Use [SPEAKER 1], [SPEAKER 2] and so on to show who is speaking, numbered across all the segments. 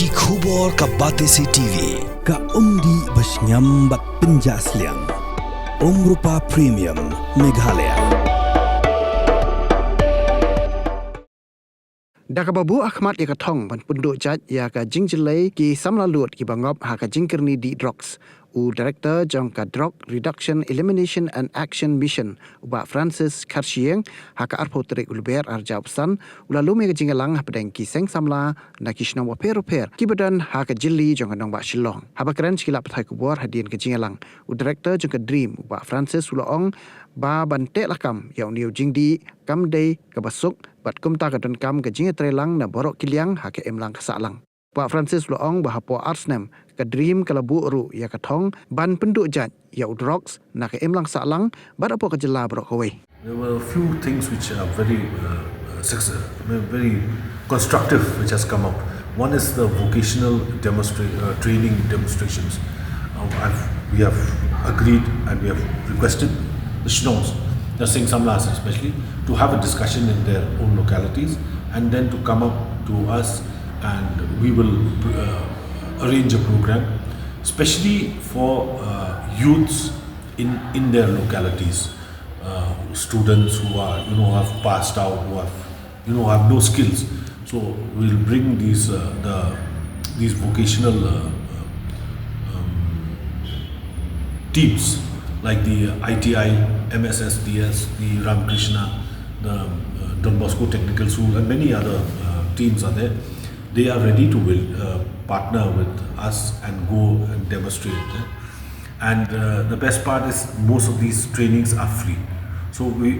[SPEAKER 1] Ki khubor ka Batesi TV.
[SPEAKER 2] Ka umdi basnyam bak penjaslian. Rupa Premium Meghalaya.
[SPEAKER 3] Dakababu Ahmad ya ka Thong ban Pynduhjait ya ka jingjilai ki samlalut ki bangop ha ka jingkerni di Droks. Director jong ka Drok Reduction Elimination and Action Mission uba Francis Karshieng ha ka arpo terik ulber arjabsan ulalu me ka jingalang ha pedang ki seng samla na kishna wa per ki badan ha ka jilli jong ka nong ba shillong ha ba kran skila pathai kubor hadien ka jingalang director jong ka Dream uba Francis ulaong ba bante lakam yaw niu jingdi kam dei ka basuk bat kumta ka don kam ka jingatrelang na borok kiliang ha ka emlang ka salang Pak Francis Loong ba Hapoh Snem ka Dream kalabu ru ya ka Thong ban Pynduhjait ya Drok na ka emlang salang bat apo ka jela brok kowe.
[SPEAKER 4] There were a few things which are very constructive which has come out. One is the vocational training demonstrations. We have agreed and we have requested the Shnows, the Sing Samlas especially, to have a discussion in their own localities and then to come up to us and we will arrange a program, especially for youths in their localities, students who are have passed out, who have no skills. So we'll bring these vocational teams like the ITI, MSSDS, the Ramakrishna, the Don Bosco Technical School, and many other teams are there. They are ready to partner with us and go and demonstrate. And the best part is most of these trainings are free. So we,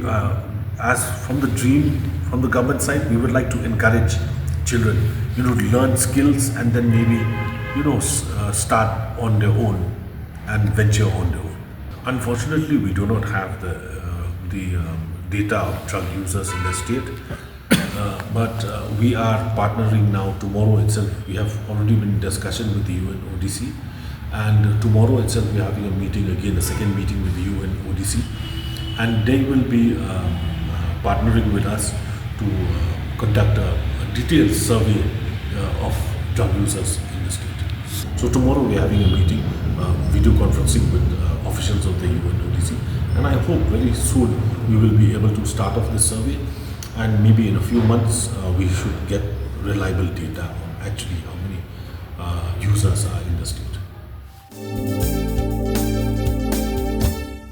[SPEAKER 4] as from the Dream, from the government side, we would like to encourage children, to learn skills and then maybe, start on their own and venture on their own. Unfortunately, we do not have the data of drug users in the state. But we are partnering now. Tomorrow itself, we have already been in discussion with the UNODC, and tomorrow itself we are having a meeting again, a second meeting with the UNODC, and they will be partnering with us to conduct a detailed survey of drug users in the state. So tomorrow we are having a meeting, video conferencing with officials of the UNODC, and I hope very soon we will be able to start off this survey. And maybe in a few months, we should get reliable data on actually how many users are in the state.